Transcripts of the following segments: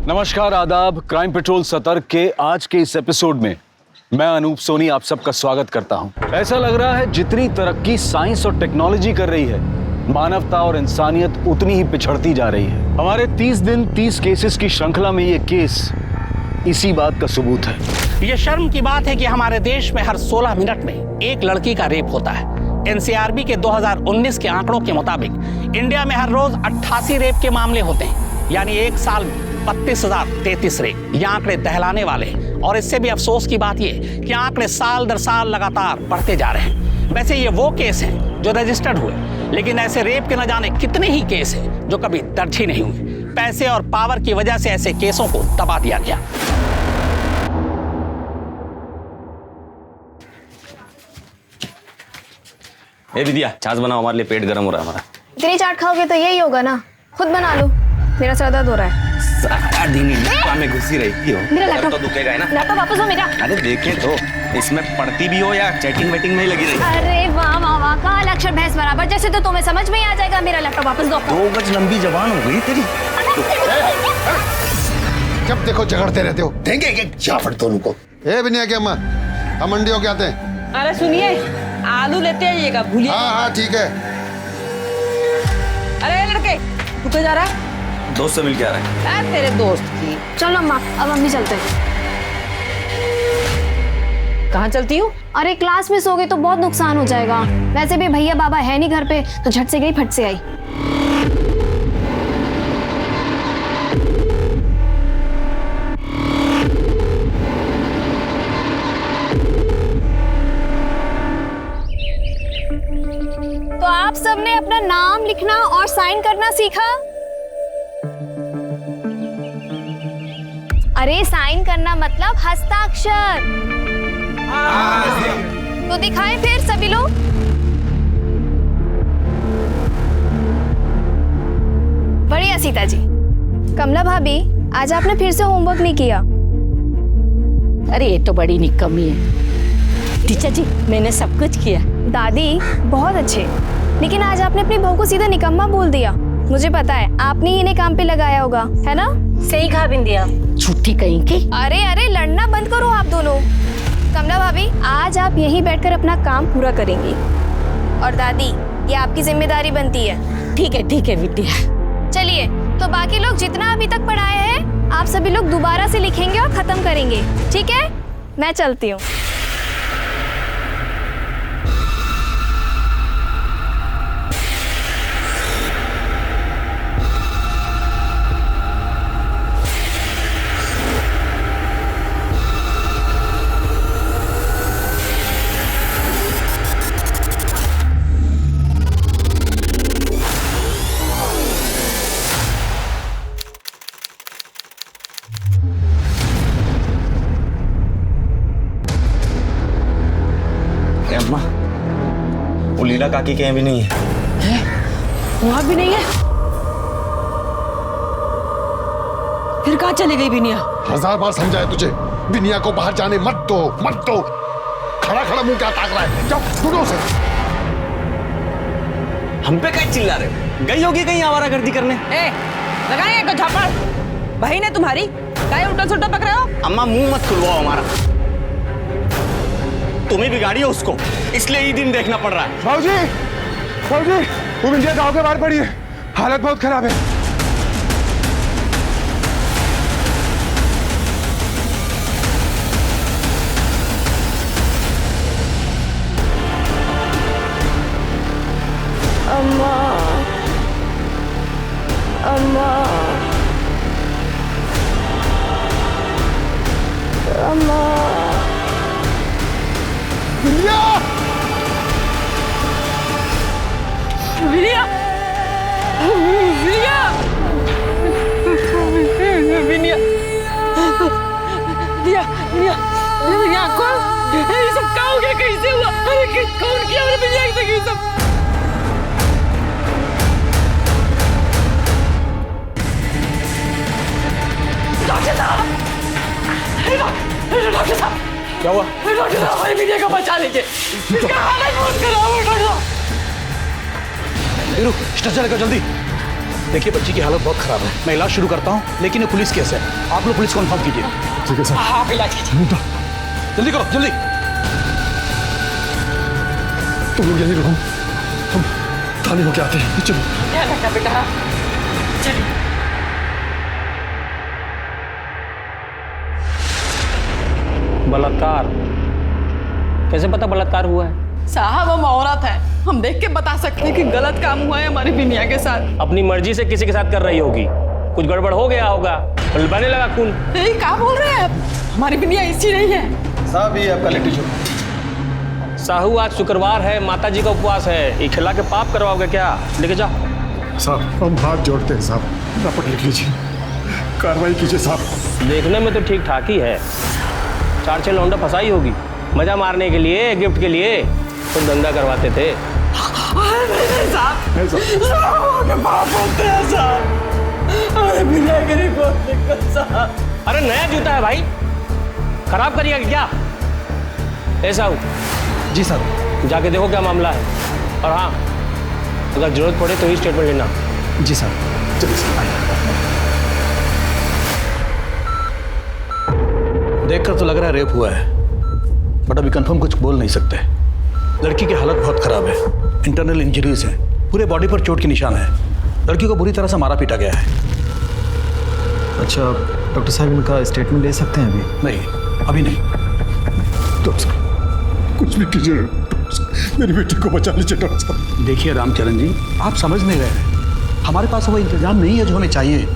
नमस्कार, आदाब। Crime petrol सतर्क के आज के इस एपिसोड में मैं अनूप सोनी आप सबका स्वागत करता हूं। ऐसा लग रहा है जितनी तरक्की साइंस और टेक्नोलॉजी कर रही है, मानवता और इंसानियत उतनी ही पिछड़ती जा रही है। हमारे 30 दिन 30 केसेस की श्रृंखला में ये केस इसी बात का सबूत है। ये शर्म की बात है कि हमारे देश में हर 16 मिनट में एक लड़की का रेप होता है। एनसीआरबी के 2019 के आंकड़ों के मुताबिक इंडिया में हर रोज 88 रेप के मामले होते हैं, यानी एक साल में 32,033 रेप। ये आंकड़े दहलाने वाले हैं और इससे भी अफसोस की बात ये कि आंकड़े साल दर साल लगातार बढ़ते जा रहे हैं। वैसे ये वो केस हैं जो रजिस्टर्ड हुए, लेकिन ऐसे रेप के न जाने कितने ही केस हैं जो कभी दर्ज ही नहीं हुए। पैसे और पावर की वजह से ऐसे केसों को दबा दिया गया। ए विद्या, छाछ बनाओ, हमारे लिए पेट गर्म हो रहा है हमारा। इतनी चाट खाओगे तो यही होगा ना, खुद बना लो। मेरा सर दर्द हो रहा है। सारा दिन काम में घुसी रहती हो, मेरा सर लैपटॉप तो दुखेगा ही ना। लैपटॉप वापस दो मेरा। अरे देखे तो, इसमें पढ़ती भी हो या चैटिंग वेटिंग में ही लगी रही। अरे वाह वाह वाह, काल अक्षर भैंस बराबर, जैसे तो तुम्हें समझ में ही आ जाएगा। मेरा लैपटॉप वापस दो। 2 गज लंबी जबान हो गई तेरी। जब देखो झगड़ते रहते हो। देंगे एक जाफड़ दोनों को। ए बिनिया की अम्मा, हम मंडी होके आते हैं। अरे सुनिए, आलू लेते आइएगा, भूलिए। हाँ ठीक है। अरे लड़के, तू तो जा रहा है? दोस्त से मिल के आ रहा है। अरे तेरे दोस्त की। चलो अम्मा, अब हम भी चलते हैं। कहाँ चलती हूँ? अरे क्लास मिस हो गई तो बहुत नुकसान हो जाएगा। वैसे भी भैया बाबा है नहीं घर पे, तो झट से गई फट से आई। तो आप सबने अपना नाम लिखना और साइन करना सीखा? अरे साइन करना मतलब हस्ताक्षर। तो दिखाएं फिर सभी लोग। बढ़िया सीता जी। कमला भाभी, आज आपने फिर से होमवर्क नहीं किया। अरे ये तो बड़ी निकम्मी है। टीचर जी, मैंने सब कुछ किया। दादी, बहुत अच्छे, लेकिन आज आपने अपनी बहू को सीधा निकम्मा बोल दिया। मुझे पता है आपने ही इन्हें काम पे लगाया होगा, है ना? सही कहा बिंदिया। छुट्टी कहीं की। अरे अरे, लड़ना बंद करो आप दोनों। कमला भाभी, आज आप यहीं बैठकर अपना काम पूरा करेंगी। और दादी, ये आपकी जिम्मेदारी बनती है। ठीक है विद्या। चलिए, तो बाकी लोग जितना अभी तक पढ़ाए हैं, आप सभी लोग दोबारा से लिखेंगे और खत्म करेंगे, ठीक है? मैं चलती हूँ। अम्मा, वो लीला काकी के यहाँ भी नहीं है। वहाँ भी नहीं है? फिर कहाँ चली गई बिनिया? 1000 बार समझाया तुझे, बिनिया को बाहर जाने मत दो, मत दो। खड़ा खड़ा मुंह क्या ताक रहा है? जाओ ढूंढो उसे। हम पे कहीं चिल्ला रहे हो? गई होगी कहीं आवारागर्दी करने। लगाए एक झापड़। भाई ने तुम्हारी काहे उल्टा सुल्टा पक रहे हो? अम्मा, मुंह मत खुलवाओ हमारा। तुम्हें बिगाड़ी है उसको, इसलिए ये दिन देखना पड़ रहा है। बाबूजी, वो बिंदिया गाँव के बाहर पड़ी है, हालत बहुत खराब है। अम्मा, अम्मा, अम्मा। बिनिया! बिनिया! बिनिया! बिनिया! बिनिया! बिनिया! कौन? ये सब क्या हो गया? कैसे हुआ? अरे कौन किया मेरे बिनिया के साथ ये सब? डॉक्टर साहब! डॉक्टर साहब! क्या हुआ? डॉक्टर साहब, हमारी बिटिया को बचा लीजिए। इसका हालत बहुत खराब है डॉक्टर साहब। नीरू, स्ट्रेचर लेकर जल्दी। देखिए बच्ची की हालत बहुत खराब है, मैं इलाज शुरू करता हूँ, लेकिन ये पुलिस केस है, आप लोग पुलिस को इन्फॉर्म कीजिए। ठीक है सर। आप इलाज कीजिए। जल्दी करो जल्दी। तुम लोग यहीं रहो, हम थाने होके आते हैं। चलो। ध्यान रखना बेटा। चलिए। बलात्कार, कैसे पता बलात्कार हुआ है? साहब हम औरत हैं, हम देख के बता सकते हैं कि गलत काम हुआ है हमारी बिनिया के साथ। अपनी मर्जी से किसी के साथ कर रही होगी, कुछ गड़बड़ हो गया होगा, बहने लगा खून। नहीं, क्या बोल रहे हैं आप? हमारी बिनिया ऐसी नहीं है। साहब ये आपका लिट्टी चोखा। साहू आज शुक्रवार है, माता जी का उपवास है, ये खिला के पाप करवाओगे क्या? लेके जाओ। साहब हम हाथ जोड़ते हैं साहब, रपट लिख लीजिए, कार्रवाई कीजिए साहब। देखने में तो ठीक ठाक ही है, 4-6 लौंडा फंसाई होगी, मजा मारने के लिए, गिफ्ट के लिए तो धंधा करवाते थे। नहीं साहब, पाप होते हैं साहब, हमारी बिनिया के लिए बहुत दिक्कत साहब। अरे नया जूता है भाई, खराब करिएगा क्या? ऐसा हो जी सर। जाके देखो क्या मामला है, और हाँ अगर जरूरत पड़े तो ही स्टेटमेंट लेना। जी सर। चलिए सर। देखकर तो लग रहा है रेप हुआ है, बट अभी कंफर्म कुछ बोल नहीं सकते। लड़की की हालत बहुत खराब है, इंटरनल इंजरीज हैं, पूरे बॉडी पर चोट के निशान है, लड़की को बुरी तरह से मारा पीटा गया है। अच्छा डॉक्टर साहब इनका स्टेटमेंट ले सकते हैं अभी? नहीं अभी नहीं। डॉक्टर साहब कुछ भी कीजिए, मेरी बेटी को बचा लीजिए डॉक्टर साहब। देखिए रामचरण जी, आप समझ नहीं रहे हैं, हमारे पास वो इंतजाम नहीं है जो हमें चाहिए।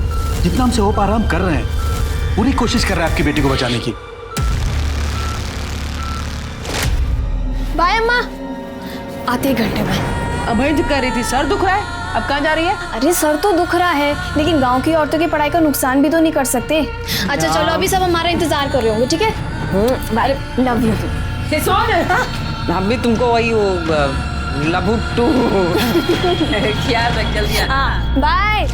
जितना हमसे हो पा रहा हम कर रहे हैं, पूरी कोशिश कर रहे हैं आपकी बेटी को बचाने की। बाय अम्मा, आते एक घंटे में। अब वही जो कह रही थी सर दुख रहा है, अब कहाँ जा रही है? अरे सर तो दुख रहा है, लेकिन गांव की औरतों की पढ़ाई का नुकसान भी तो नहीं कर सकते। अच्छा चलो, अभी सब हमारा इंतजार कर रहे होंगे, ठीक है? Bye, love you. हम भी तुमको वही वो लभुट्टू क्या जल्दी हाँ बाय।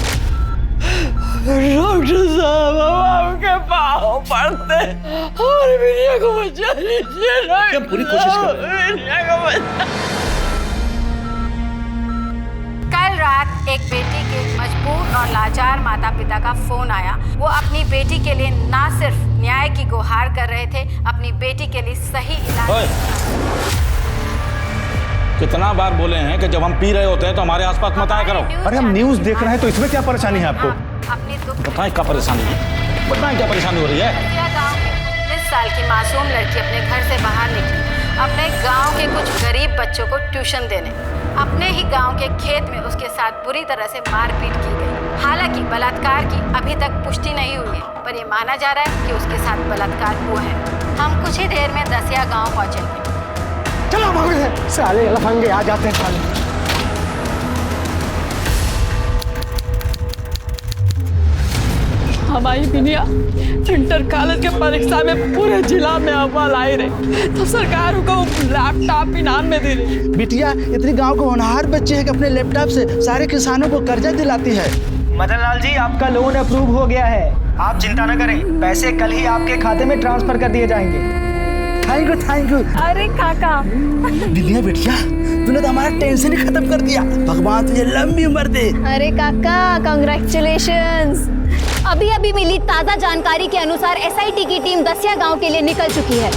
डॉक्टर साहब हम आपके पाँव पड़ते, हमारी बिनिया को बचा लीजिए। हम पूरी कोशिश कर रहे हैं। बिनिया को बचा। कल रात एक बेटी के मजबूर और लाचार माता पिता का फोन आया। वो अपनी बेटी के लिए ना सिर्फ न्याय की गुहार कर रहे थे, अपनी बेटी के लिए सही इलाज। कितना बार बोले हैं कि जब हम पी रहे होते हैं तो हमारे आसपास मत आया करो। अरे हम न्यूज़ देख रहे हैं तो इसमें क्या परेशानी है आपको? अपनी दुख बताएं क्या परेशानी है, बताएं क्या परेशानी हो रही है? गाँव की 19 साल की मासूम लड़की अपने घर से बाहर निकली, अपने गांव के कुछ गरीब बच्चों को ट्यूशन देने। अपने ही गांव के खेत में उसके साथ बुरी तरह से मारपीट की गई। हालांकि बलात्कार की अभी तक पुष्टि नहीं हुई है, पर यह माना जा रहा है कि उसके साथ बलात्कार हुआ है। हम कुछ ही देर में दसिया गांव पहुंचेंगे। चलो भाग रहे हैं, साले लफंगे आ जाते हैं साले। हमारी बिनिया इंटर कॉलेज के परीक्षा में पूरे जिला में अव्वल आई रही, तो सरकार को लैपटॉप इनाम में दे रही। बिटिया इतनी गांव को होनहार बच्चे हैं कि अपने लैपटॉप से सारे किसानों को कर्जा दिलाती है। मदन लाल जी आपका लोन अप्रूव हो गया है, आप चिंता न करें, पैसे कल ही आपके खाते में ट्रांसफर कर दिए जाएंगे। Thank you thank you. अरे काका, बिटिया बिटिया तूने तो हमारा टेंशन ही खत्म कर दिया, भगवान तुझे लंबी उम्र दे। अरे काका कांग्रेचुलेशंस। अभी अभी मिली ताजा जानकारी के अनुसार एसआईटी की टीम दसिया गांव के लिए निकल चुकी है।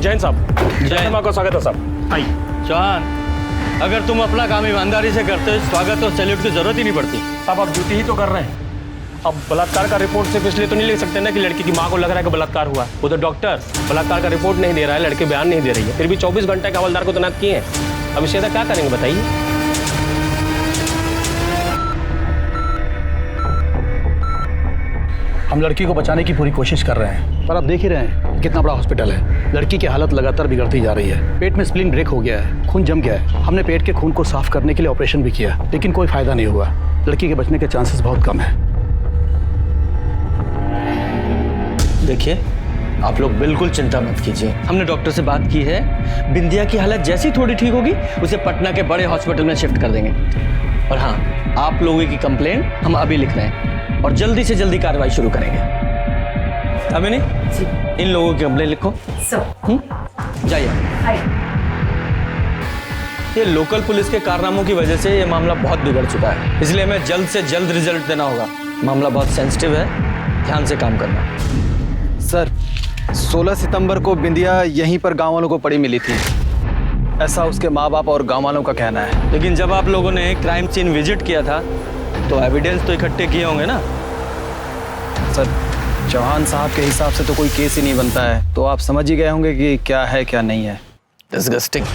जैन साहब, जैन को स्वागत है साहब। चौहान, अगर तुम अपना काम ईमानदारी से करते स्वागत और सैल्यूट की जरूरत ही नहीं पड़ती। साहब आप ड्यूटी ही तो कर रहे हैं, अब बलात्कार का रिपोर्ट सिर्फ इसलिए तो नहीं लिख सकते ना कि लड़की की माँ को लग रहा है कि बलात्कार हुआ। वो तो डॉक्टर बलात्कार का रिपोर्ट नहीं दे रहा है, लड़की बयान नहीं दे रही है, फिर भी 24 घंटे के हवलदार को तैनात किए हैं। अब इससे क्या करेंगे बताइए? हम लड़की को बचाने की पूरी कोशिश कर रहे हैं, पर आप देख ही रहे हैं कितना बड़ा हॉस्पिटल है। लड़की की हालत लगातार बिगड़ती जा रही है, पेट में स्प्लीन ब्रेक हो गया है, खून जम गया है। हमने पेट के खून को साफ करने के लिए ऑपरेशन भी किया, लेकिन कोई फायदा नहीं हुआ। लड़की के बचने के चांसेस बहुत कम है। देखिए आप लोग बिल्कुल चिंता मत कीजिए, हमने डॉक्टर से बात की है, बिंदिया की हालत जैसी थोड़ी ठीक होगी उसे पटना के बड़े हॉस्पिटल में शिफ्ट कर देंगे। और हाँ, आप लोगों की कंप्लेंट हम अभी लिख रहे हैं और जल्दी से जल्दी कार्रवाई शुरू करेंगे। अमिनी, इन लोगों की कंप्लेंट लिखो। जाइए। ये लोकल पुलिस के कारनामों की वजह से ये मामला बहुत बिगड़ चुका है, इसलिए हमें जल्द से जल्द रिजल्ट देना होगा। मामला बहुत सेंसिटिव है, ध्यान से काम करना। सर 16 सितंबर को बिंदिया यहीं पर गांव वालों को पड़ी मिली थी, ऐसा उसके माँ बाप और गांव वालों का कहना है। लेकिन जब आप लोगों ने क्राइम सीन विजिट किया था तो एविडेंस तो इकट्ठे किए होंगे ना? सर चौहान साहब के हिसाब से तो कोई केस ही नहीं बनता है, तो आप समझ ही गए होंगे कि क्या है क्या नहीं है। डिस्गस्टिंग।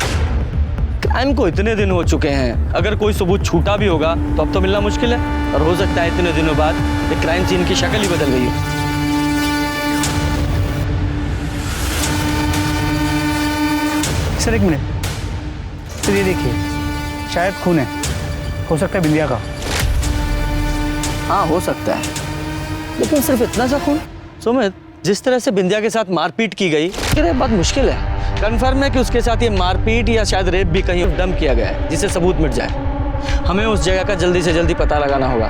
क्राइम को इतने दिन हो चुके हैं, अगर कोई सबूत छूटा भी होगा तो अब तो मिलना मुश्किल है, और हो सकता है इतने दिनों बाद ये क्राइम सीन की शक्ल ही बदल गई हो। सर एक मिनट सर, ये देखिए शायद खून है, हो सकता है बिंदिया का। हाँ हो सकता है, लेकिन सिर्फ इतना सा खून? सुमित, जिस तरह से बिंदिया के साथ मारपीट की गई, ये बहुत मुश्किल है। कन्फर्म है कि उसके साथ ये मारपीट या शायद रेप भी कहीं डंप किया गया है, जिससे सबूत मिट जाए। हमें उस जगह का जल्दी से जल्दी पता लगाना होगा,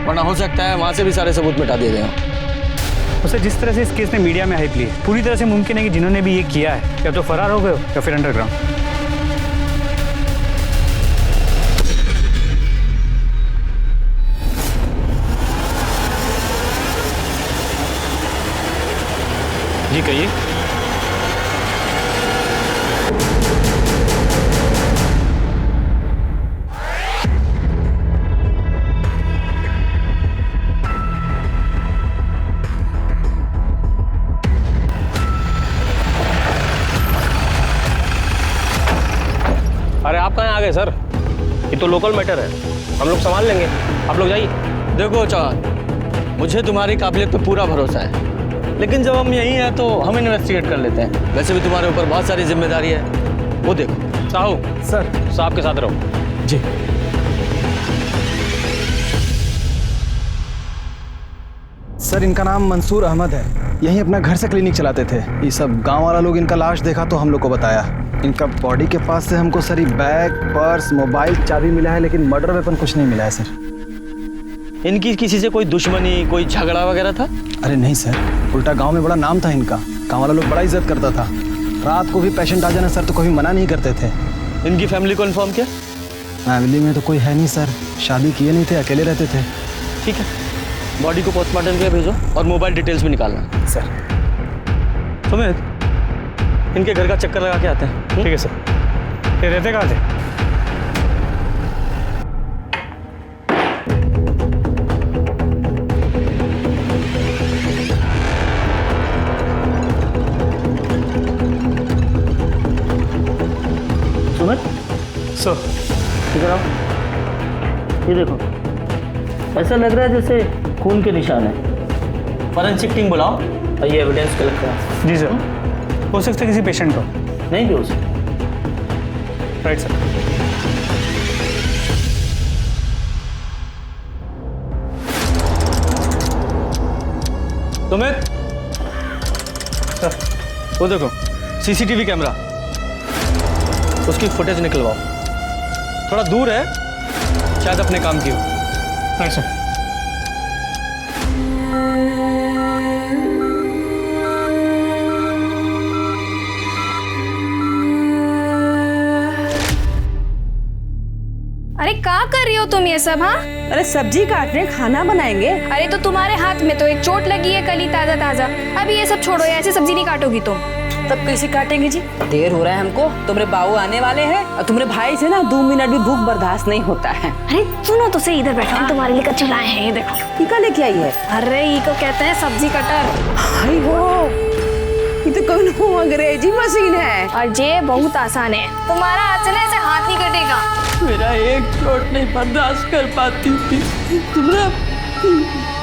वरना हो सकता है वहाँ से भी सारे सबूत मिटा दिए गए हों। तो सर जिस तरह से इस केस ने मीडिया में हाइप ली है, पूरी तरह से मुमकिन है कि जिन्होंने भी ये किया है या तो फरार हो गए हो या फिर अंडरग्राउंड। जी कहिए। अरे आप कहाँ आ गए सर? ये तो लोकल मैटर है, हम लोग संभाल लेंगे, आप लोग जाइए। देखो चौहान, मुझे तुम्हारी काबिलियत पे पूरा भरोसा है, लेकिन जब हम यहीं हैं तो हम इन्वेस्टिगेट कर लेते हैं। वैसे भी तुम्हारे ऊपर बहुत सारी जिम्मेदारी है, वो देखो। साहू सर साहब के साथ रहो। जी सर, इनका नाम मंसूर अहमद है, यहीं अपना घर से क्लिनिक चलाते थे। ये सब गांव वाला लोग इनका लाश देखा तो हम लोग को बताया। इनका बॉडी के पास से हमको सर बैग, पर्स, मोबाइल, चाबी मिला है, लेकिन मर्डर वेपन कुछ नहीं मिला है सर। इनकी किसी से कोई दुश्मनी, कोई झगड़ा वगैरह था? अरे नहीं सर, उल्टा गांव में बड़ा नाम था इनका, गांव वाला लोग बड़ा इज्जत करता था। रात को भी पेशेंट आ जाना सर तो कभी मना नहीं करते थे। इनकी फैमिली को इन्फॉर्म किया? फैमिली में तो कोई है नहीं सर, शादी किए नहीं थे, अकेले रहते थे। ठीक है, बॉडी को पोस्टमार्टम के लिए भेजो और मोबाइल डिटेल्स भी निकालना। सर सुमित, इनके घर का चक्कर लगा के आते हैं। ठीक है सर। ये रहते कहाँ थे? सुमित सर इधर आओ, ये देखो, ऐसा लग रहा है जैसे खून के निशान है। फॉरेंसिक टीम बुलाओ और ये एविडेंस कलेक्ट करो। जी सर। हो सकता है किसी पेशेंट को। नहीं भी हो सकता। Right sir. सुमित सर, वो देखो सीसीटीवी कैमरा, उसकी फुटेज निकलवाओ। थोड़ा दूर है, शायद अपने काम की हो। Right sir. अरे क्या कर रही हो तुम ये सब? हाँ, अरे सब्जी काट रहे, खाना बनाएंगे। अरे तो तुम्हारे हाथ में तो एक चोट लगी है, कल ही ताजा ताजा। अभी ये सब छोड़ो, ऐसे सब्जी नहीं काटोगी तुम। तब कैसे काटेंगे जी? देर हो रहा है हमको, तुम्हारे बाबू आने वाले हैं और तुम्हारे भाई से ना 2 मिनट भी भूख बर्दाश्त नहीं होता है। अरे सुनो तो सही, इधर बैठो, हम तुम्हारे लिए कच्चे लाए हैं, ये देखो। टीका लेके आई है? अरे ये को कहते हैं सब्जी कटर। हाय हो, ये तो कौन अंग्रेजी मशीन है। और ये बहुत आसान है, तुम्हारा हाथ से ना ऐसे हाथ नहीं कटेगा। मेरा एक चोट नहीं बर्दाश्त कर पाती थी, तुम्हारा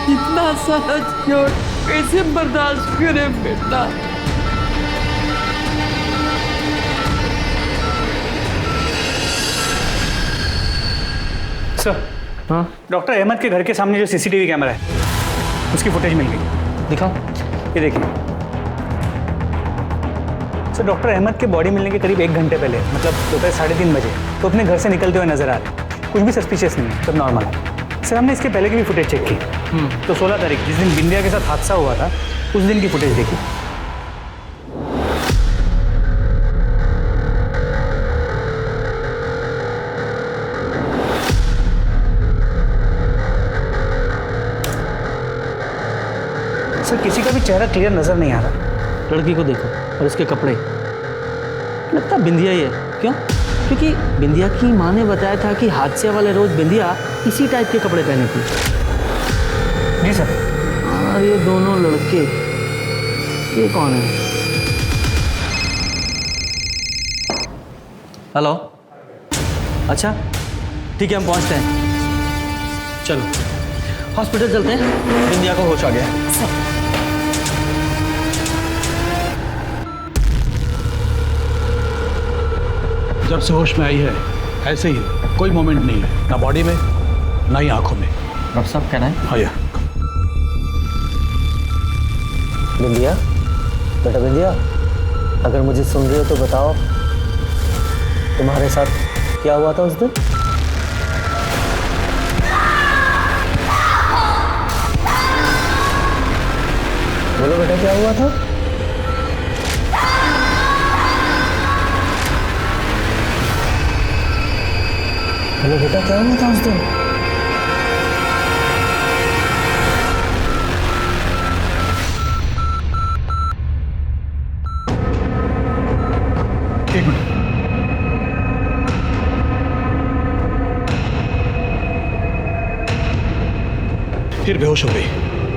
इतना सारा चोट कैसे बर्दाश्त करे बेटा? सर, हाँ, डॉक्टर अहमद के घर के सामने जो सीसीटीवी कैमरा है उसकी फुटेज मिल गई। दिखाओ। ये देखिए सर, डॉक्टर अहमद के बॉडी मिलने के करीब 1 घंटे पहले, मतलब दोपहर 3:30 बजे तो अपने घर से निकलते हुए नजर आ रहे। कुछ भी सस्पिशियस नहीं है, सब नॉर्मल है। सर हमने इसके पहले की भी फुटेज चेक की, तो 16 तारीख जिस दिन बिंदिया के साथ हादसा हुआ था उस दिन की फुटेज देखी। सर किसी का भी चेहरा क्लियर नजर नहीं आ रहा। लड़की को देखो और इसके कपड़े, लगता बिंदिया ही है। क्यों? क्योंकि बिंदिया की माँ ने बताया था कि हादसे वाले रोज बिंदिया इसी टाइप के कपड़े पहने थी। जी सर। और ये दोनों लड़के, ये कौन है? हेलो, अच्छा ठीक है, हम पहुंचते हैं। चलो हॉस्पिटल चलते हैं, बिंदिया को होश आ गया। जब से होश में आई है ऐसे ही है, कोई मोमेंट नहीं है, ना बॉडी में ना ही आंखों में। डॉक्टर साहब कहना है? हाँ यार। बिंदिया, बेटा बिंदिया, अगर मुझे सुन रहे हो तो बताओ तुम्हारे साथ क्या हुआ था उस दिन? बोलो बेटा, क्या हुआ था? बोलो बेटा, क्या हुआ था उस दिन? एक मिनट। फिर बेहोश हो गई।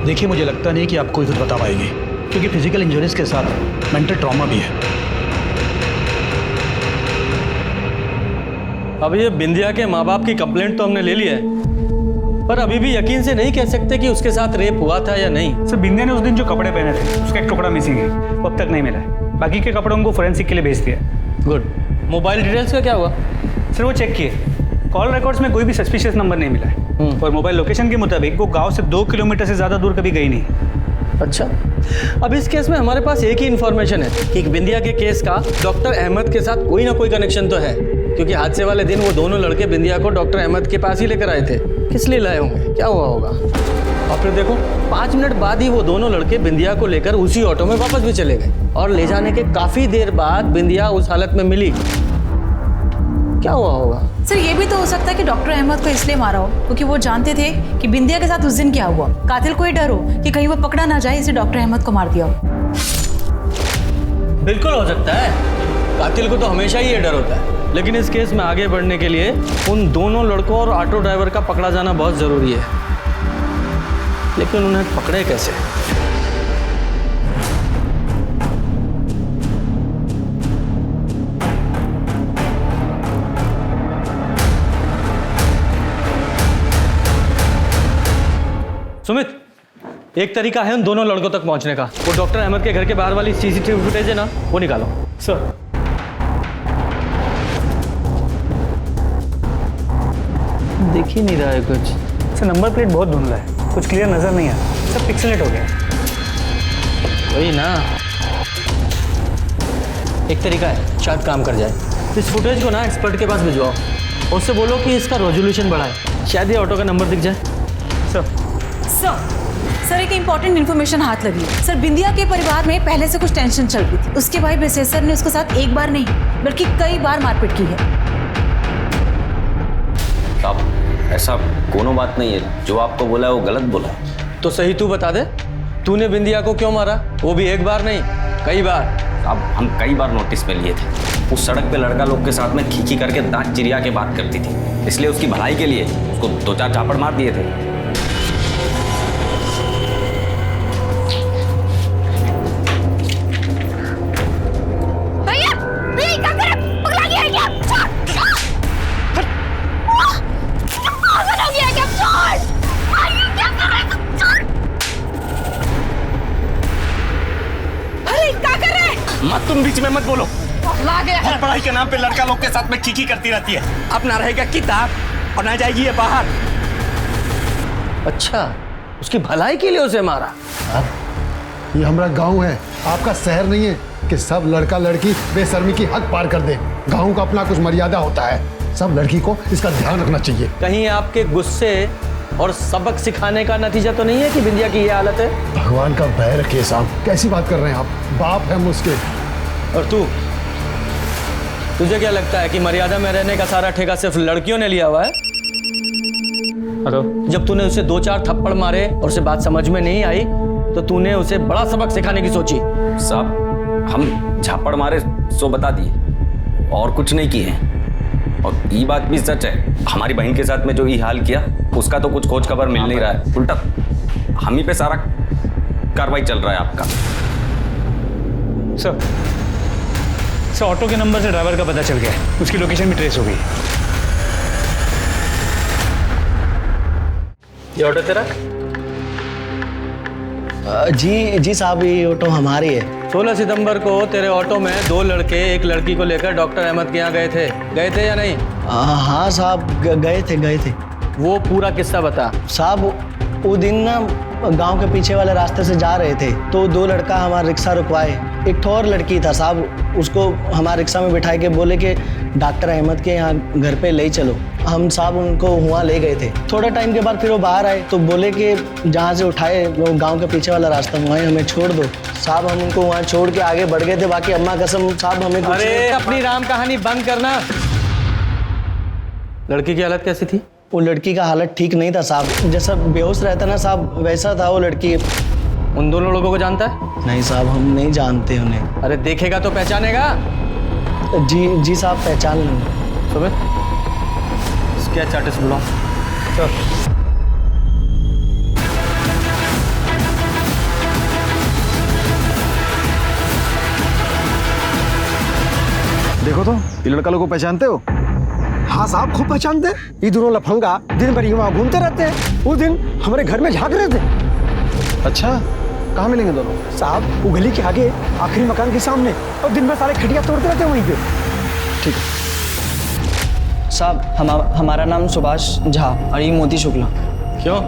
देखिए, मुझे लगता नहीं कि आप कोई कुछ बता पाएगी, क्योंकि फिजिकल इंजरीज के साथ मेंटल ट्रॉमा भी है। अब ये बिंदिया के माँ बाप की कंप्लेंट तो हमने ले ली है, पर अभी भी यकीन से नहीं कह सकते कि उसके साथ रेप हुआ था या नहीं। सर बिंदिया ने उस दिन जो कपड़े पहने थे उसका एक टुकड़ा मिसिंग है, वो अब तक नहीं मिला है। बाकी के कपड़ों को फोरेंसिक के लिए भेज दिया। गुड। मोबाइल डिटेल्स का क्या हुआ? सर वो चेक किए, कॉल रिकॉर्ड्स में कोई भी सस्पिशियस नंबर नहीं मिला है, और मोबाइल लोकेशन के मुताबिक वो गाँव से 2 किलोमीटर से ज़्यादा दूर कभी गई नहीं। अच्छा, अब इस केस में हमारे पास एक ही इन्फॉर्मेशन है कि बिंदिया के केस का डॉक्टर अहमद के साथ कोई ना कोई कनेक्शन तो है, क्योंकि हादसे वाले दिन वो दोनों लड़के बिंदिया को डॉक्टर अहमद के पास ही लेकर आए थे। किस लिए लाए होंगे, क्या हुआ होगा? और फिर देखो 5 मिनट बाद ही वो दोनों लड़के बिंदिया को लेकर उसी ऑटो में वापस भी चले गए, और ले जाने के काफी देर बाद बिंदिया उस हालत में मिली। क्या हुआ होगा? सर ये भी तो हो सकता है कि डॉक्टर अहमद को इसलिए मारा हो क्योंकि वो जानते थे कि बिंदिया के साथ उस दिन क्या हुआ। कातिल को ही डर हो कि कहीं वो पकड़ा ना जाए, इसे डॉक्टर अहमद को मार दिया हो। बिल्कुल हो सकता है, कातिल को तो हमेशा ही ये डर होता है, लेकिन इस केस में आगे बढ़ने के लिए उन दोनों लड़कों और ऑटो ड्राइवर का पकड़ा जाना बहुत जरूरी है। लेकिन उन्हें पकड़े कैसे? सुमित, एक तरीका है उन दोनों लड़कों तक पहुंचने का। वो डॉक्टर अहमद के घर के बाहर वाली सीसीटीवी फुटेज है ना, वो निकालो। सर दिख ही नहीं रहा है कुछ। सर नंबर प्लेट बहुत धुंधला है, कुछ क्लियर नजर नहीं आ रहा, सब पिक्सेलेट हो गया। वही ना, एक तरीका है, शायद काम कर जाए। इस फुटेज को ना एक्सपर्ट के पास भिजवाओ, उससे बोलो कि इसका रेजोल्यूशन बढ़ाए, शायद ये ऑटो का नंबर दिख जाए। सर एक इम्पॉर्टेंट इन्फॉर्मेशन हाथ लगी। सर बिंदिया के परिवार में पहले से कुछ टेंशन चल रही थी। उसके भाई बेसेसर ने उसके साथ एक बार नहीं बल्कि कई बार मारपीट की है। साहब ऐसा कोनो बात नहीं है, जो आपको बोला है वो गलत बोला है। तो सही तू बता दे, तूने बिंदिया को क्यों मारा? वो भी एक बार नहीं, कई बार। अब हम कई बार नोटिस में लिए थे, उस सड़क पे लड़का लोग के साथ में खींची करके दांत चिरिया के बात करती थी, इसलिए उसकी भलाई के लिए उसको 2-4 चापड़ मार दिए थे। मत तुम बीच में मत बोलो। हर पढ़ाई के नाम पे लड़का लोग के साथ में खींची करती रहती है। अब ना रहेगा किताब और ना जाएगी ये बाहर। अच्छा, उसकी भलाई के लिए उसे मारा? ये हमारा गांव है, आपका शहर नहीं है कि सब लड़का लड़की बेशर्मी की हद पार कर दे। गांव का अपना कुछ मर्यादा होता है, सब लड़की को इसका ध्यान रखना चाहिए। कहीं आपके गुस्से और सबक सिखाने का नतीजा तो नहीं है कि बिंदिया की ये हालत है? भगवान का भय रखिए साहब, कैसी बात कर रहे हैं आप? बाप है मुझके। और तुझे क्या लगता है कि मर्यादा में रहने का सारा ठेका सिर्फ लड़कियों ने लिया हुआ है? हेलो, जब तूने उसे 2-4 थप्पड़ मारे और उसे बात समझ में नहीं आई तो तूने उसे बड़ा सबक सिखाने की सोची। साहब हम झापड़ मारे सो बता दिए और कुछ नहीं किए हैं। और ये बात भी सच है, हमारी बहन के साथ में जो ये हाल किया उसका तो कुछ खोज खबर मिल नहीं रहा है, उल्टा हम ही पे सारा कार्रवाई चल रहा है आपका। सर ऑटो के नंबर से ड्राइवर का पता चल गया है, उसकी लोकेशन भी ट्रेस हो गई। ये ऑटो तेरा? जी साहब, ये ऑटो हमारी है। 16 सितंबर को तेरे ऑटो में 2 लड़के एक लड़की को लेकर डॉक्टर अहमद के यहाँ गए थे या नहीं? हाँ साहब, गए थे। वो पूरा किस्सा बता। साहब वो दिन ना गांव के पीछे वाले रास्ते से जा रहे थे तो 2 लड़का हमारा रिक्शा रुकवाए। एक ठोर लड़की था साहब, उसको हमारे रिक्शा में बिठाए के बोले कि डॉक्टर अहमद के यहाँ घर पे ले चलो। हम साहब उनको वहाँ ले गए थे। थोड़ा टाइम के बाद फिर वो बाहर आए तो बोले कि जहाँ से उठाए वो गांव के पीछे वाला रास्ता, वहीं हमें छोड़ दो। साहब हम उनको वहाँ छोड़ के आगे बढ़ गए थे। बाकी अम्मा कसम साहब हमें कुछ अरे अपनी राम कहानी बंद करना। लड़की की हालत कैसी थी? वो लड़की का हालत ठीक नहीं था साहब, जैसा बेहोश रहता ना साहब वैसा था वो लड़की। उन दोनों लोगों को जानता है? नहीं साहब, हम नहीं जानते उन्हें। अरे देखेगा तो पहचानेगा। जी साहब, पहचान लेंगे। सुमित, स्केच आर्टिस्ट बुलाओ। देखो तो ये लड़का लोगों को पहचानते हो? हाँ साहब, खूब पहचानते। ये दोनों लफंगा दिन भर वहाँ घूमते रहते हैं। उस दिन हमारे घर में झांक रहे थे। अच्छा, कहाँ मिलेंगे दोनों? साहब वो गली के आगे आखिरी मकान के सामने, और दिन भर सारे खटिया तोड़ते रहते हैं वहीं पे। ठीक है साहब, हमारा नाम सुभाष झा और ये मोती शुक्ला। क्यों?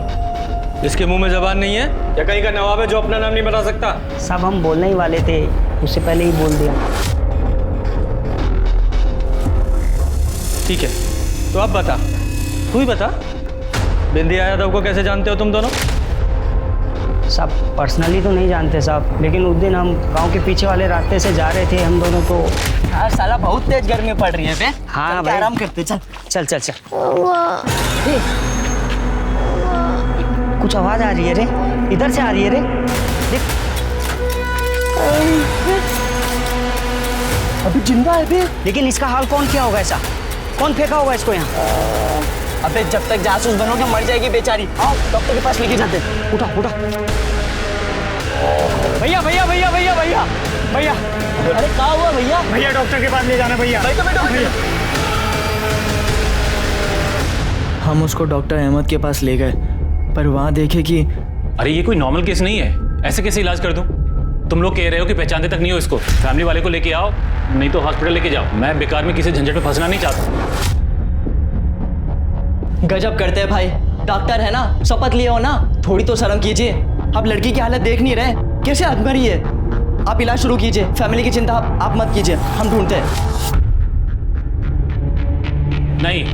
इसके मुंह में जबान नहीं है या कहीं का नवाब है जो अपना नाम नहीं बता सकता? साहब हम बोलने ही वाले थे, उससे पहले ही बोल दिया। ठीक है, तो अब बता, तू ही बता, बिंदिया यादव को कैसे जानते हो तुम दोनों? साहब पर्सनली तो नहीं जानते साहब, लेकिन उस दिन हम गांव के पीछे वाले रास्ते से जा रहे थे हम दोनों। तो यार साला बहुत तेज गर्मी पड़ रही है बे। हाँ भाई, आराम करते। चल चल चल चल। कुछ आवाज आ रही है रे, इधर से आ रही है रे। देख अभी जिंदा है बे। लेकिन इसका हाल कौन किया होगा? ऐसा कौन फेंका होगा इसको यहाँ? अबे जब तक जासूस बनोगे मर जाएगी बेचारी। आओ डॉक्टर के पास लेके जाते। उठा उठा। भैया भैया भैया भैया भैया भैया, अरे क्या हुआ भैया? भैया डॉक्टर के पास ले जाना भैया। हम उसको डॉक्टर अहमद के पास ले गए, पर वहाँ देखे कि अरे ये कोई नॉर्मल केस नहीं है, ऐसे कैसे इलाज कर दूं? तुम लोग कह रहे हो कि पहचानते तक नहीं हो इसको, फैमिली वाले को लेके आओ, नहीं तो हॉस्पिटल लेके जाओ। मैं बेकार में किसी झंझट में फंसना नहीं चाहता। गजब करते हैं भाई, डॉक्टर है ना, शपथ लिए हो ना, थोड़ी तो शर्म कीजिए। आप लड़की की हालत देख नहीं रहे, कैसे हाथ मरी है? आप इलाज शुरू कीजिए, फैमिली की चिंता आप मत कीजिए, हम ढूंढते हैं। नहीं,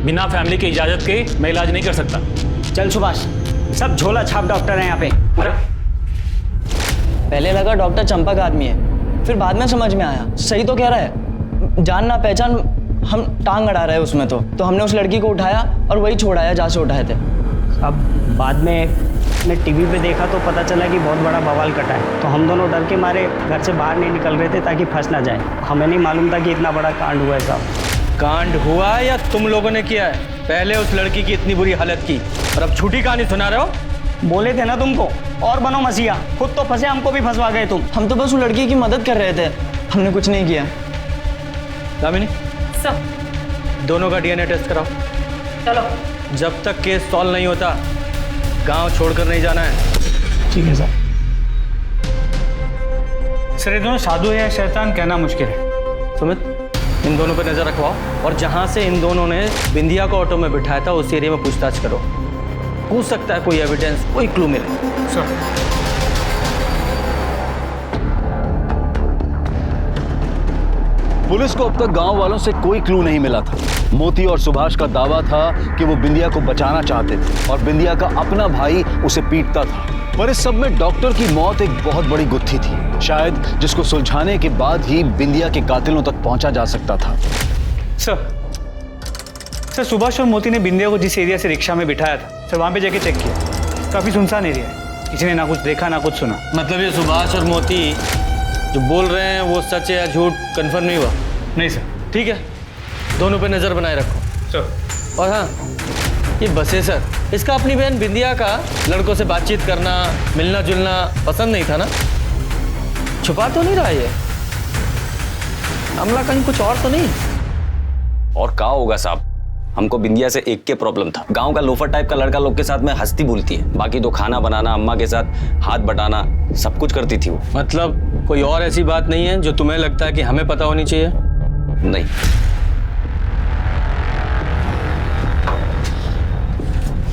बिना फैमिली की इजाजत के मैं इलाज नहीं कर सकता। चल सुभाष, सब झोला छाप डॉक्टर हैं यहाँ पे। पहले लगा डॉक्टर चंपा का आदमी है, फिर बाद में समझ में आया सही तो कह रहा है। जान ना पहचान हम टांग अड़ा रहे उसमें तो हमने उस लड़की को उठाया और वही छोड़ाया जहाँ से उठाए थे। अब बाद में मैं टीवी पे देखा तो पता चला कि बहुत बड़ा बवाल कटा है, तो हम दोनों डर के मारे घर से बाहर नहीं निकल रहे थे ताकि फंस ना जाए। हमें नहीं मालूम था कि इतना बड़ा कांड हुआ है साहब। कांड हुआ या तुम लोगों ने किया है? पहले उस लड़की की इतनी बुरी हालत की और अब झूठी कहानी सुना रहे हो? बोले थे ना तुमको, और बनो मसीहा, खुद तो फंसे, हमको भी फंसवा गए तुम। हम तो बस वो लड़की की मदद कर रहे थे, हमने कुछ नहीं किया। दामिनी सर दोनों का डीएनए टेस्ट कराओ। चलो। जब तक केस सॉल्व नहीं होता गांव छोड़कर नहीं जाना है। ठीक है सर। सर ये दोनों साधु है या शैतान कहना मुश्किल है। सुमित इन दोनों पर नजर रखवाओ और जहां से इन दोनों ने बिंदिया को ऑटो में बिठाया था उस एरिया में पूछताछ करो। हो सकता है कोई एविडेंस, कोई क्लू मिले। सर पुलिस को अब तक गांव वालों से कोई क्लू नहीं मिला था। मोती और सुभाष का दावा था कि वो बिंदिया को बचाना चाहते थे और बिंदिया का अपना भाई उसे पीटता था। पर इस सब में डॉक्टर की मौत एक बहुत बड़ी गुत्थी थी, शायद जिसको सुलझाने के बाद ही बिंदिया के कातिलों तक पहुंचा जा सकता था। सर सुभाष और मोती ने बिंदिया को जिस एरिया से रिक्शा में बिठाया था सर, वहां पे जाके चेक किया, काफी सुनसान एरिया है। किसी ने ना कुछ देखा ना कुछ सुना। मतलब ये सुभाष और मोती जो बोल रहे हैं वो सच है या झूठ कंफर्म नहीं हुआ? नहीं सर। ठीक है, दोनों पे नजर बनाए रखो सर। और हाँ, ये बसेसर, इसका अपनी बहन बिंदिया का लड़कों से बातचीत करना, मिलना जुलना पसंद नहीं था ना? छुपा तो नहीं रहा ये मामला कहीं कुछ और तो नहीं? और क्या होगा साहब, हमको बिंदिया से एक के प्रॉब्लम था। गांव का लोफर टाइप का लड़का लोग के साथ में हंसती बोलती है, बाकी तो खाना बनाना, अम्मा के साथ हाथ बटाना सब कुछ करती थी वो। मतलब कोई और ऐसी बात नहीं है जो तुम्हें लगता है कि हमें पता होनी चाहिए? नहीं।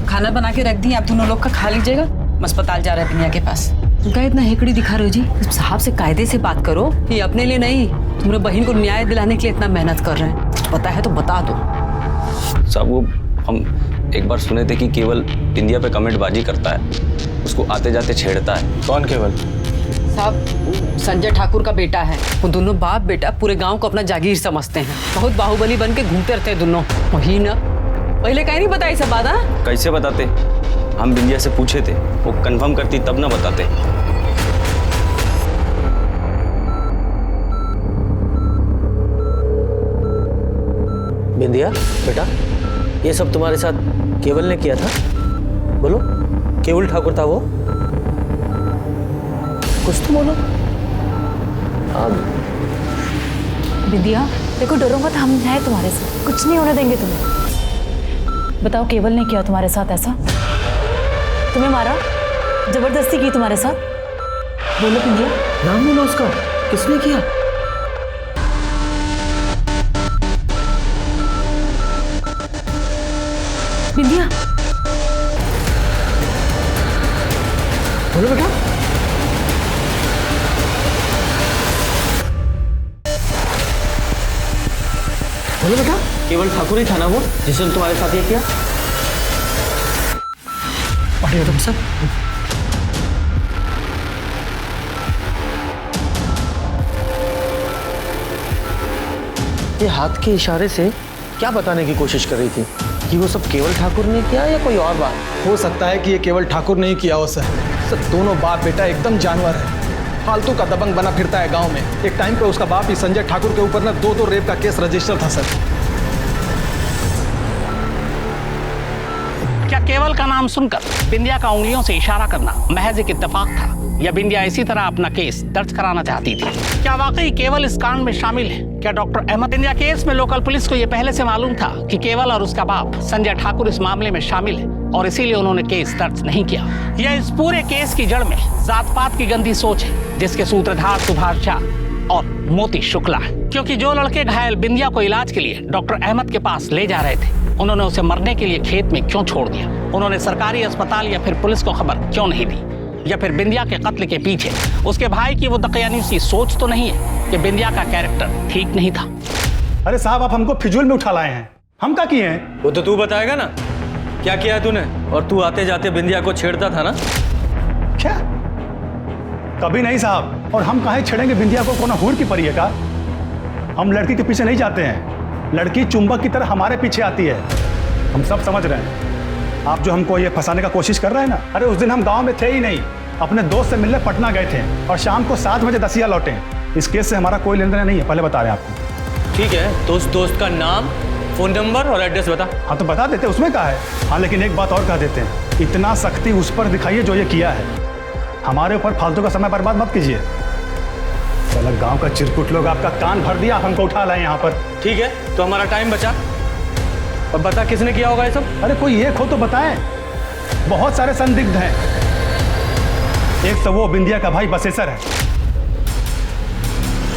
खाना बना के रख दी, आप दोनों लोग का खा लीजिएगा। हम अस्पताल जा रहे हैं बिंदिया के पास। क्या इतना हेकड़ी दिखा रहे हो जी? साहब से कायदे से बात करो। ये अपने लिए नहीं, तुम्हारे बहन को न्याय दिलाने के लिए इतना मेहनत कर रहे हैं। कुछ पता है तो बता दो। साहब वो हम एक बार सुने थे कि केवल बिंदिया पे कमेंट बाजी करता है, उसको आते जाते छेड़ता है। कौन केवल? साहब संजय ठाकुर का बेटा है। वो दोनों बाप बेटा पूरे गांव को अपना जागीर समझते हैं। बहुत बाहुबली बन के घूमते रहते हैं दोनों। वही ना, पहले कहीं नहीं बताई सब बात। कैसे बताते? हम बिंदिया से पूछे थे, वो कंफर्म करती तब ना बताते। बिंदिया बेटा, ये सब तुम्हारे साथ केवल ने किया था? बोलो, केवल ठाकुर था वो? कुछ तो बोलो। बिंदिया देखो, डरो मत, हम हैं तुम्हारे साथ, कुछ नहीं होने देंगे तुम्हें। बताओ, केवल ने किया तुम्हारे साथ ऐसा? तुम्हें मारा, जबरदस्ती की तुम्हारे साथ? बोलो बिंदिया, नाम बोलो उसका, किसने किया? बिंदिया बोलो बेटा। बोलो बेटा, केवल ठाकुर ही था ना वो जिसने तुम्हारे साथ ये किया? बढ़िया तुम सब। ये हाथ के इशारे से क्या बताने की कोशिश कर रही थी? कि वो सब केवल ठाकुर ने किया या कोई और बात? हो सकता है कि ये केवल ठाकुर नहीं किया हो सर। दोनों बाप बेटा एकदम जानवर है, फालतू का दबंग बना फिरता है गांव में। एक टाइम पे उसका बाप ही संजय ठाकुर के ऊपर ना 2-2 रेप का केस रजिस्टर था सर। क्या केवल का नाम सुनकर बिंदिया का उंगलियों से इशारा करना महज एक इत्तेफाक था, या बिंदिया इसी तरह अपना केस दर्ज कराना चाहती थी? क्या वाकई केवल इस कांड में शामिल है? क्या डॉक्टर अहमद? बिंदिया केस में लोकल पुलिस को यह पहले से मालूम था कि केवल और उसका बाप संजय ठाकुर इस मामले में शामिल है और इसीलिए उन्होंने केस दर्ज नहीं किया। यह इस पूरे केस की जड़ में जात पात की गंदी सोच है, जिसके सूत्रधार सुभाष झा और मोती शुक्ला है। क्योंकि जो लड़के घायल बिंदिया को इलाज के लिए डॉक्टर अहमद के पास ले जा रहे थे, उन्होंने उसे मरने के लिए खेत में क्यों छोड़ दिया? उन्होंने सरकारी अस्पताल या फिर पुलिस को खबर क्यों नहीं दी? या फिर बिंदिया के कत्ल के पीछे उसके भाई की वो दकियानी सी सोच तो नहीं है कि बिंदिया का कैरेक्टर ठीक नहीं था? अरे साहब, आप हमको फिजूल में उठा लाए हैं। हम क्या किए हैं? वो तो तू बताएगा ना, क्या किया है तूने? और तू आते जाते बिंदिया को छेड़ता था ना? क्या? कभी नहीं साहब। और हम काहे छेड़ेंगे बिंदिया को? कौन हूर की परी है का? हम लड़की के पीछे नहीं जाते हैं, लड़की चुंबक की तरह हमारे पीछे आती है। हम सब समझ रहे हैं। आप जो हमको ये फंसाने का कोशिश कर रहे हैं ना, अरे उस दिन हम गांव में थे ही नहीं, अपने दोस्त से मिलने पटना गए थे और शाम को 7 बजे दसिया लौटे। इस केस से हमारा कोई लेन देन नहीं है, पहले बता रहे हैं आपको। ठीक है, तो उस दोस्त का नाम, फोन नंबर और एड्रेस बता। हाँ तो बता देते, उसमें क्या है। हाँ लेकिन एक बात और कह देते हैं, इतना सख्ती उस पर दिखाइए जो ये किया है। हमारे ऊपर फालतू का समय बर्बाद मत कीजिए। चलो, गांव का चिरकुट लोग आपका कान भर दिया, हमको उठा लाए यहाँ पर। ठीक है, तो हमारा टाइम बचा। और बता, किसने किया होगा ये सब? अरे कोई एक हो तो बताएं। बहुत सारे संदिग्ध हैं। एक तो वो बिंदिया का भाई बसेसर है,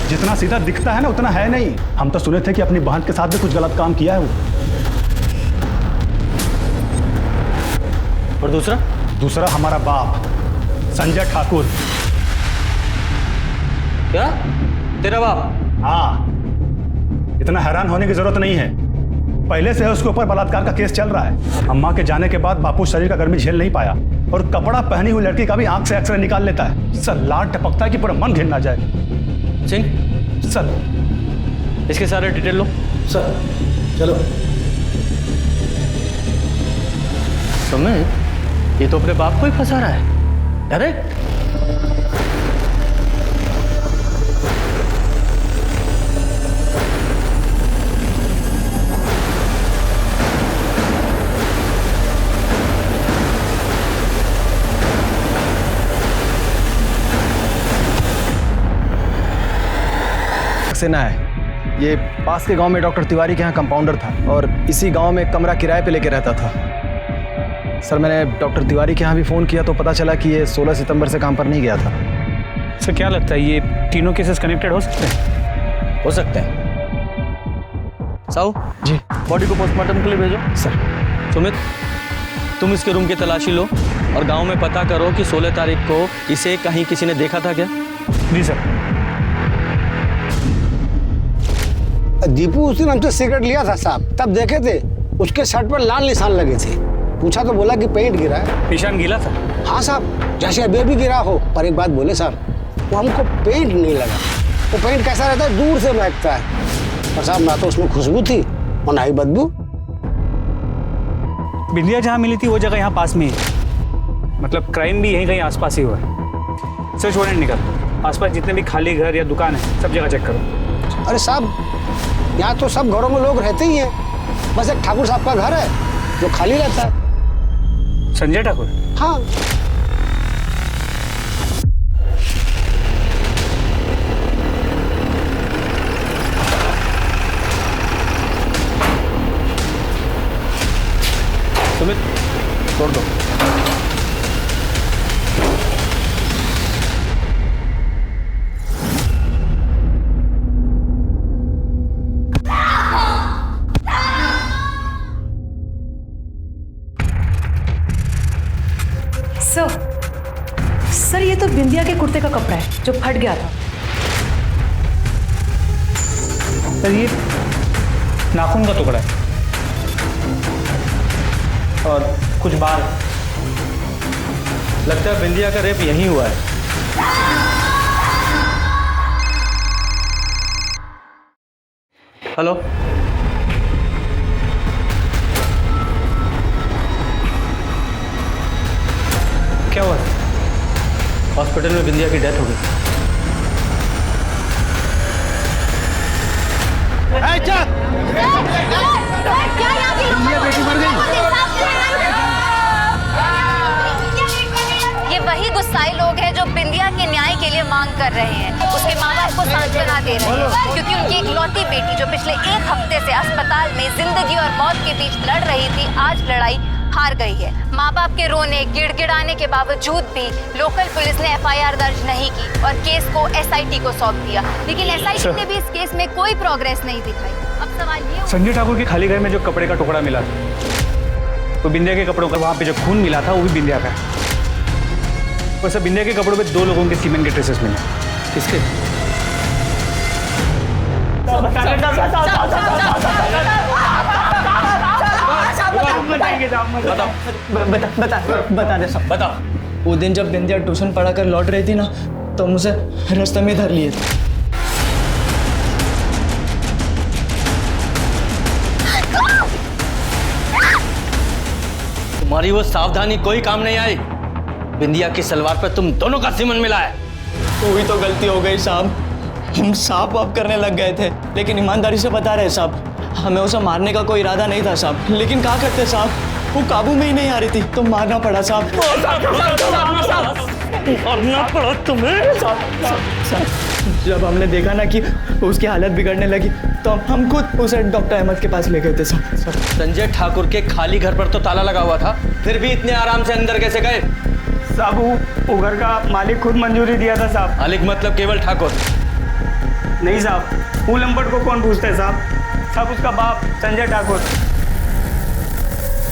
जितना सीधा दिखता है ना उतना है नहीं। हम तो सुने थे कि अपनी बहन के साथ भी कुछ गलत काम किया है वो। और दूसरा हमारा बाप संजय ठाकुर। क्या? तेरा बाप? हाँ, इतना हैरान होने की जरूरत नहीं है। पहले से उसके ऊपर बलात्कार का केस चल रहा है। अम्मा के जाने के बाद बापू शरीर का गर्मी झेल नहीं पाया और कपड़ा पहनी हुई लड़की का भी आंख से एक्सरे निकाल लेता है। सर लाड टपकता है कि पूरा मन घिन ना जाए। सिंह सर, इसके सारे डिटेल लो। सर चलो। सुमित, ये तो अपने बाप को ही फंसा रहा है। अरे सेना है। ये पास के गांव में डॉक्टर तिवारी के यहाँ कंपाउंडर था और इसी गांव में कमरा किराए पे लेके रहता था। सर मैंने डॉक्टर तिवारी के यहाँ भी फ़ोन किया तो पता चला कि ये 16 सितंबर से काम पर नहीं गया था। सर क्या लगता है ये तीनों केसेस कनेक्टेड हो सकते हैं? हो सकते हैं। साहू जी, बॉडी को पोस्टमार्टम के लिए भेजो। सर। सुमित, तुम इसके रूम की तलाशी लो और गांव में पता करो कि 16 तारीख को इसे कहीं किसी ने देखा था क्या। जी सर। दीपू उस दिन हमसे सिगरेट लिया था साहब, तब देखे थे उसके शर्ट पर लाल निशान लगे थे। पूछा तो बोला कि पेंट गिरा है। निशान गीला था? हाँ साहब, जैसे अभी भी गिरा हो। पर एक बात बोले साहब, वो हमको पेंट नहीं लगा। वो पेंट कैसा रहता है, दूर से महकता है। पर साहब ना तो उसमें खुशबू थी और ना ही बदबू। बिंदिया जहाँ मिली थी वो जगह यहाँ पास में ही, मतलब क्राइम भी यहीं कहीं आसपास ही हुआ है। सर छोड़ने निकल, आसपास जितने भी खाली घर या दुकान है सब जगह चेक करो। अरे साहब, यहाँ तो सब घरों में लोग रहते ही हैं। बस एक ठाकुर साहब का घर है जो खाली रहता है। संजय ठाकुर? हाँ। सुमित, छोड़ दो। सर ये तो बिंदिया के कुर्ते का कपड़ा है जो फट गया था। सर ये नाखून का टुकड़ा है और कुछ बाल। लगता है बिंदिया का रेप यहीं हुआ है। हेलो, क्या हुआ? हॉस्पिटल में बिंदिया की डेथ हो गई। ये वही गुस्साई लोग हैं जो बिंदिया के न्याय के लिए मांग कर रहे हैं। उसके माँ बाप को सांत्वना दे रहे हैं क्योंकि उनकी इकलौती बेटी जो पिछले एक हफ्ते से अस्पताल में जिंदगी और मौत के बीच लड़ रही थी, आज लड़ाई हार गई है। माँ बाप के रोने गिड़गिड़ाने के बावजूद भी लोकल पुलिस ने एफआईआर दर्ज नहीं की और केस को एसआईटी को सौंप दिया, लेकिन एसआईटी ने भी इस केस में कोई प्रोग्रेस नहीं दिखाई। अब सवाल ये, संजय ठाकुर के खाली घर में जो कपड़े का टुकड़ा मिला था तो बिंदिया के कपड़ों का, वहां पे जो खून मिला था वो भी बिंदिया का है। और सब बिंदिया के कपड़ों पे 2 लोगों के सीमेंट के ट्रेसेस मिले। किसके? बता दे सब। बताओ। वो दिन जब बिंदिया ट्यूशन पढ़ा कर लौट रही थी ना, तो मुझे रास्ते में धर लिए थे। तुम्हारी वो सावधानी कोई काम नहीं आई। बिंदिया की सलवार पर तुम दोनों का सीमन मिला है। वही तो गलती हो गई साहब। हम साफ वाप करने लग गए थे, लेकिन ईमानदारी से बता रहे साहब, हमें उसे मारने का कोई इरादा नहीं था साहब। लेकिन क्या करते साहब, वो काबू में ही नहीं आ रही थी तो मारना पड़ा साहब। मारना पड़ा तुम्हें? जब हमने देखा ना कि उसकी हालत बिगड़ने लगी तो हम खुद उसे डॉक्टर अहमद के पास ले गए थे साहब। संजय ठाकुर के खाली घर पर तो ताला लगा हुआ था, फिर भी इतने आराम से अंदर कैसे गए? साहब वो घर का मालिक खुद मंजूरी दिया था साहब। मालिक मतलब केवल ठाकुर? नहीं साहब, वो लंपट को कौन पूछते है साहब उसका बाप संजय ठाकुर।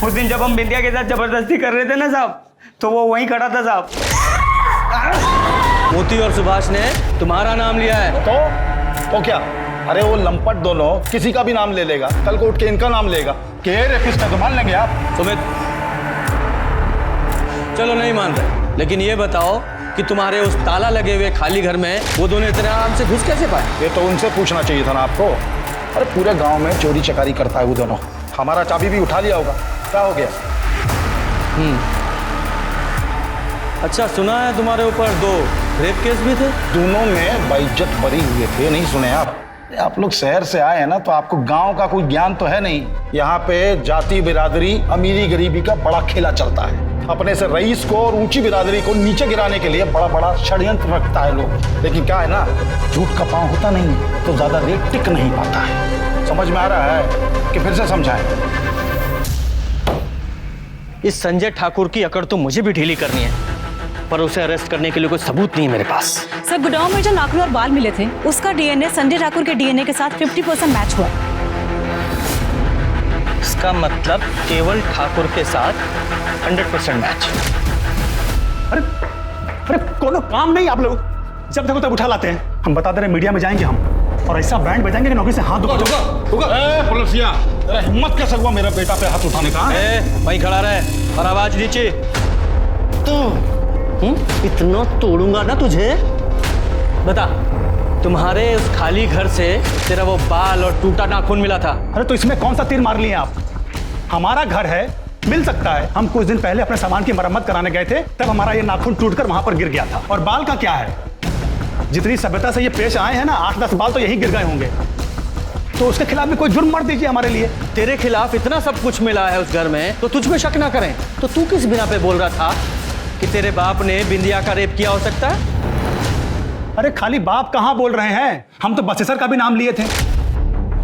उस दिन जब हम बिंदिया के साथ जबरदस्ती कर रहे थे ना साहब, तो वो वहीं खड़ा था साहब। मोती और सुभाष ने तुम्हारा नाम लिया है। तो क्या? अरे वो लंपट दोनों किसी का भी नाम ले लेगा, कल को उठ के इनका नाम लेगा कि रेपिस्ट है तो मान लेंगे आप। सुमित, चलो नहीं मान रहे, लेकिन ये बताओ कि तुम्हारे उस ताला लगे हुए खाली घर में वो दोनों इतने आराम से घुस कैसे पाए? ये तो उनसे पूछना चाहिए था ना आपको। अरे पूरे गांव में चोरी चकारी करता है वो दोनों। हमारा चाबी भी उठा लिया होगा, क्या हो गया? अच्छा, सुना है तुम्हारे ऊपर 2 रेप केस भी थे? दोनों में बाइज्जत बरी हुए थे, नहीं सुने आप लोग शहर से आए हैं ना, तो आपको गांव का कोई ज्ञान तो है नहीं। यहाँ पे जाति बिरादरी, अमीरी गरीबी का बड़ा खेला चलता है। अपने से रईस को और ऊंची बिरादरी को नीचे गिराने के लिए बड़ा बड़ा षड्यंत्र रखता है लोग। लेकिन क्या है ना, झूठ का पांव होता नहीं है तो ज्यादा देर टिक नहीं पाता है। समझ में आ रहा है कि फिर से समझाएं? इस संजय ठाकुर की अकड़ तो मुझे भी ढीली करनी है, पर उसे अरेस्ट करने के लिए कोई सबूत नहीं है मेरे पास। सर, गुड़गांव में जो नाखून और बाल मिले थे, उसका डीएनए संजय ठाकुर के डीएनए के साथ 50% मैच हुआ। इसका मतलब केवल ठाकुर के साथ 100% मैच। अरे अरे कोनो काम नहीं आप लोग, जब देखो तब उठा लाते हैं। हम बता दे रहे मीडिया में जाएंगे हम, और ऐसा बैंड बजाएंगे कि नौकरी से हाथ धो। पुलिसिया, हिम्मत कैसे हुआ मेरा बेटा पे हाथ उठाने का? वहीं खड़ा रहे और आवाज नीचे। तो इतना तोड़ूंगा ना तुझे। बता, तुम्हारे उस खाली घर से तेरा वो बाल और टूटा नाखून मिला था। अरे तो इसमें कौन सा तीर मार लिए आप? हमारा घर है, मिल सकता है। हम कुछ दिन पहले अपने सामान की मरम्मत कराने गए थे, तब हमारा ये नाखून टूटकर वहां पर गिर गया था। और बाल का क्या है, जितनी सभ्यता से ये पेश आए हैं ना, 8-10 बाल तो यही गिर गए होंगे। तो उसके खिलाफ भी कोई जुर्म मत दीजिए हमारे लिए। तेरे खिलाफ इतना सब कुछ मिला है उस घर में, तो तुझ पे शक ना करें। तो तू किस बिना पे बोल रहा था कि तेरे बाप ने बिंदिया का रेप किया हो सकता है? अरे खाली बाप कहां बोल रहे हैं, हम तो बसेसर का भी नाम लिए थे,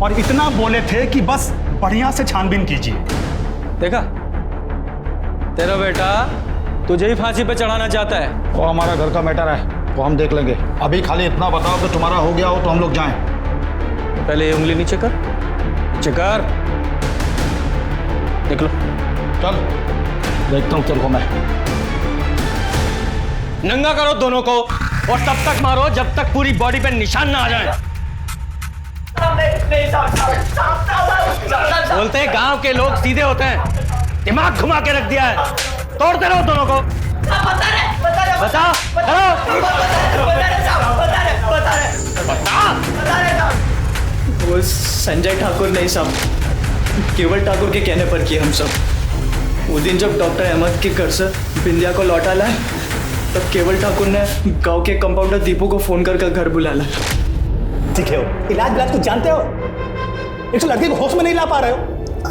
और इतना बोले थे कि बस बढ़िया से छानबीन कीजिए। देखा, तेरा बेटा तुझे ही फांसी पे चढ़ाना चाहता है। वो हमारा घर का मैटर है, वो हम देख लेंगे। अभी खाली इतना बताओ कि तुम्हारा हो गया हो तो हम लोग जाएं। पहले ये उंगली नीचे कर, नीचे कर। देख लो। चल देखता हूँ तेरे को मैं। नंगा करो दोनों को, और तब तक मारो जब तक पूरी बॉडी पे निशान ना आ जाए। बोलते हैं गांव के लोग सीधे होते हैं, दिमाग घुमा के रख दिया है। तोड़ते रहो दोनों को। बता, वो संजय ठाकुर नहीं साहब, केवल ठाकुर के कहने पर किए हम सब। वो दिन जब डॉक्टर अहमद के घर से बिंदिया को लौटा लाए, तब केवल ठाकुर ने गांव के कंपाउंडर दीपू को फोन कर घर बुला लाया। ठीक है, इलाज तो जानते हो, एक लड़के को होश में नहीं ला पा रहे हो।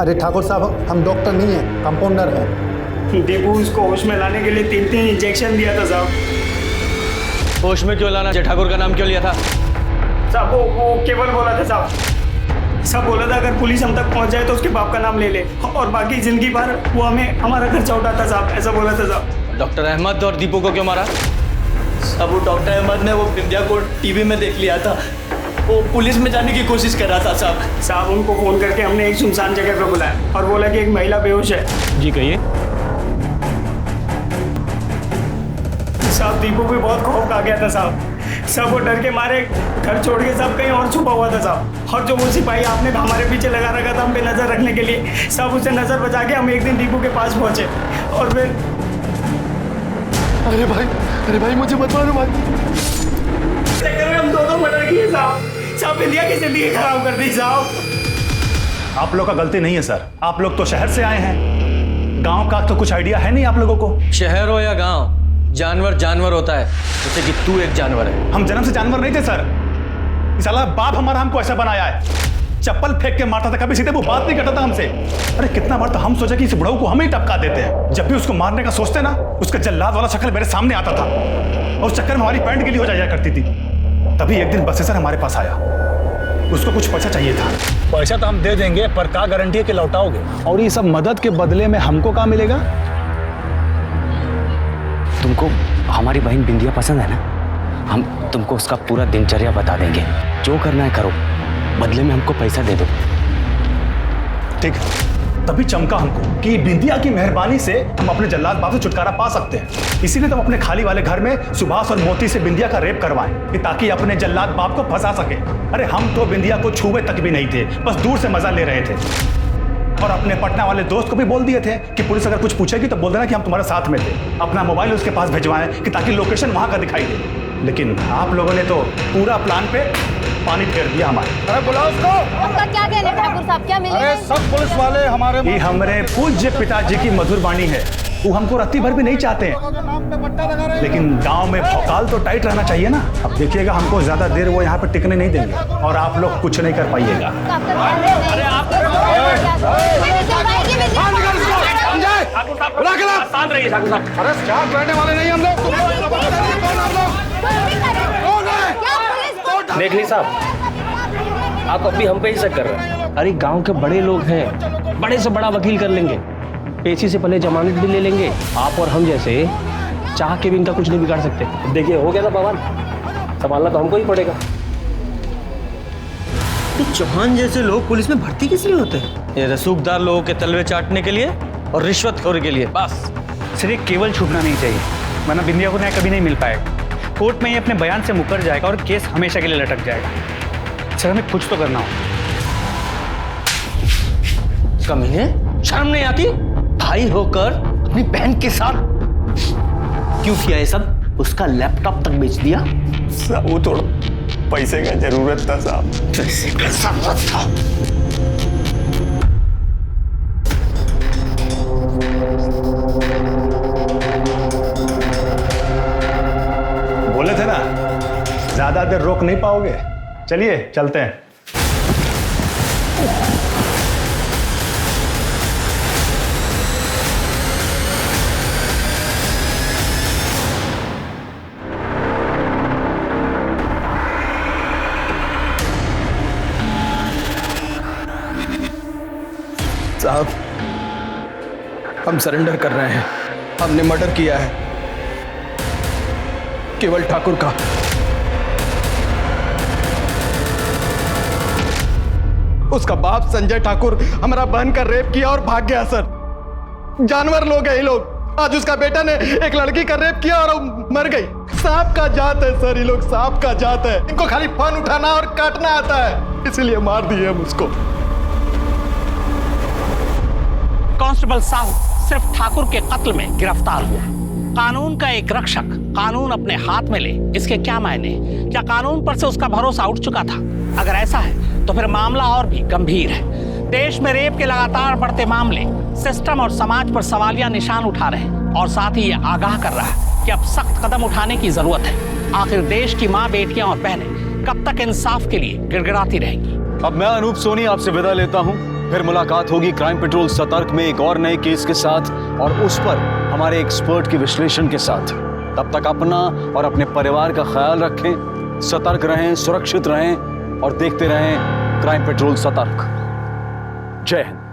अरे ठाकुर साहब, हम डॉक्टर नहीं हैं, कंपाउंडर हैं। दीपू उसको होश में लाने के लिए 3 इंजेक्शन दिया था साहब। होश में क्यों लाना? ठाकुर का नाम क्यों लिया था? साहब वो केवल बोला था साहब, सब बोला था अगर पुलिस हम तक पहुंच जाए तो उसके बाप का नाम ले ले, और बाकी जिंदगी भर वो हमें हमारा खर्चा उठाता साहब, ऐसा बोला था साहब। डॉक्टर अहमद और दीपू को क्यों मारा? अब वो डॉक्टर अहमद ने वो बिंदिया को टीवी में देख लिया था, वो पुलिस में जाने की कोशिश कर रहा था साहब। उनको फोन करके हमने एक सुनसान जगह पे बुलाया और बोला कि एक महिला बेहोश है। जी कहिए। साहब दीपू भी बहुत खौफ आ गया था साहब, सब वो डर के मारे घर छोड़ के सब कहीं और छुपा हुआ था साहब। और जो वो सिपाही आपने हमारे पीछे लगा रखा था हम पे नजर रखने के लिए, सब उसे नजर बचा के हम एक दिन दीपू के पास पहुंचे और फिर। अरे भाई मुझे मत मारो भाई। हम 2 मर्डर किए साहब, इंडिया की जिंदगी खराब कर दी साहब। आप लोग का गलती नहीं है सर, आप लोग तो शहर से आए हैं, गांव का तो कुछ आइडिया है नहीं आप लोगों को। शहर हो या गांव, जानवर जानवर होता है, जैसे कि तू एक जानवर है। हम जन्म से जानवर नहीं थे सर, साला बाप हमारा हमको ऐसा बनाया है। चप्पल फेंक के मारता था, कभी सीधे वो बात नहीं करता था हमसे। अरे कितना बार तो हम सोचे कि इस बुढ़ऊ को हम ही टपका देते हैं। जब भी उसको मारने का सोचते ना, उसका जल्लाद वाला शक्ल मेरे सामने आता था, और उस चक्कर में हमारी पैंट गिली हो जाया करती थी। तभी एक दिन बसेसर हमारे पास आया, उसको कुछ पैसा चाहिए था। पैसा तो हम दे देंगे, पर क्या गारंटी है कि लौटाओगे? और ये सब मदद के बदले में हमको क्या मिलेगा? तुमको हमारी बहन बिंदिया पसंद है ना? हम तुमको उसका पूरा दिनचर्या बता देंगे, जो करना है करो, बदले में हमको पैसा दे दो। ठीक, तभी चमका हमको कि बिंदिया की मेहरबानी से हम अपने जल्लाद बाप से छुटकारा पा सकते हैं। इसीलिए तो अपने खाली वाले घर में सुभाष और मोती से बिंदिया का रेप करवाएं, कि ताकि अपने जल्लाद बाप को फंसा सके। अरे हम तो बिंदिया को छुए तक भी नहीं थे, बस दूर से मजा ले रहे थे। और अपने पटना वाले दोस्त को भी बोल दिए थे कि पुलिस अगर कुछ पूछेगी तो बोल देना कि हम तुम्हारे साथ में थे। अपना मोबाइल उसके पास भिजवाएं कि ताकि लोकेशन वहां का दिखाई दे। लेकिन आप लोगों ने तो पूरा प्लान पे पानी फेर दिया हमारे। अरे बुलाओ उसको। आपका क्या कहना है ठाकुर साहब, क्या मिलेगा? अरे सब पुलिस वाले हमारे ये हमारे पूज्य पिताजी की मधुर वाणी है, वो हमको रत्ती भर भी नहीं चाहते हैं। लेकिन गांव में भौकाल तो टाइट रहना चाहिए ना। अब देखिएगा, हमको ज्यादा देर वो यहाँ पे टिकने नहीं देंगे और आप लोग कुछ नहीं कर पाइएगा। शांत रहिए ठाकुर साहब। अरे स्टाफ बैठने वाले नहीं हम लोग। देख ली साहब, आप अभी हम पे ही शक कर रहे हैं। अरे गांव के बड़े लोग हैं, बड़े से बड़ा वकील कर लेंगे, पेशी से पहले जमानत भी ले लेंगे। आप और हम जैसे चाह के भी इनका कुछ नहीं बिगाड़ सकते। देखिए हो गया था बवाल, संभालना तो हमको ही पड़ेगा। चौहान जैसे लोग पुलिस में भर्ती किस लिए होते हैं? ये रसूखदार लोगों के तलवे चाटने के लिए और रिश्वतखोरी के लिए, बस। सिर्फ केवल छूटना नहीं चाहिए, वरना बिंदिया को न्याय कभी नहीं मिल पाएगा। कोर्ट में ये अपने बयान से मुकर जाएगा और केस हमेशा के लिए लटक जाएगा। सर हमें कुछ तो करना हो। कमीने, शर्म नहीं आती? भाई होकर अपनी बहन के साथ क्यों किया ये सब? उसका लैपटॉप तक बेच दिया। साहब वो थोड़ा पैसे का जरूरत था साहब। पैसे का जरूरत था? बोले थे ना, ज्यादा देर रोक नहीं पाओगे। चलिए चलते हैं। साहब, हम सरेंडर कर रहे हैं। हमने मर्डर किया है केवल ठाकुर का। उसका बाप संजय ठाकुर हमारा बहन का रेप किया और भाग गया सर। जानवर लोग हैं ये लोग। आज उसका बेटा ने एक लड़की का रेप किया और मर गई। सांप का जात है सर, ये लोग सांप का जात है। इनको खाली फन उठाना और काटना आता है, इसीलिए मार दिए हम उसको। कांस्टेबल साहू सिर्फ ठाकुर के कत्ल में गिरफ्तार हुआ। कानून का एक रक्षक कानून अपने हाथ में ले, इसके क्या मायने? क्या कानून पर से उसका भरोसा उठ चुका था? अगर ऐसा है तो फिर मामला और भी गंभीर है। देश में रेप के लगातार बढ़ते मामले सिस्टम और समाज पर सवालिया निशान उठा रहे हैं और साथ ही ये आगाह कर रहा है कि अब सख्त कदम उठाने की जरूरत है। आखिर देश की माँ, बेटियां और बहनें कब तक इंसाफ के लिए गिड़गिड़ाती रहेंगी? अब मैं अनूप सोनी आपसे विदा लेता हूं। फिर मुलाकात होगी क्राइम पेट्रोल सतर्क में एक और नए केस के साथ और उस पर हमारे एक्सपर्ट के विश्लेषण के साथ। तब तक अपना और अपने परिवार का ख्याल रखें, सतर्क रहें, सुरक्षित रहें और देखते रहें क्राइम पेट्रोल सतर्क। जय हिंद।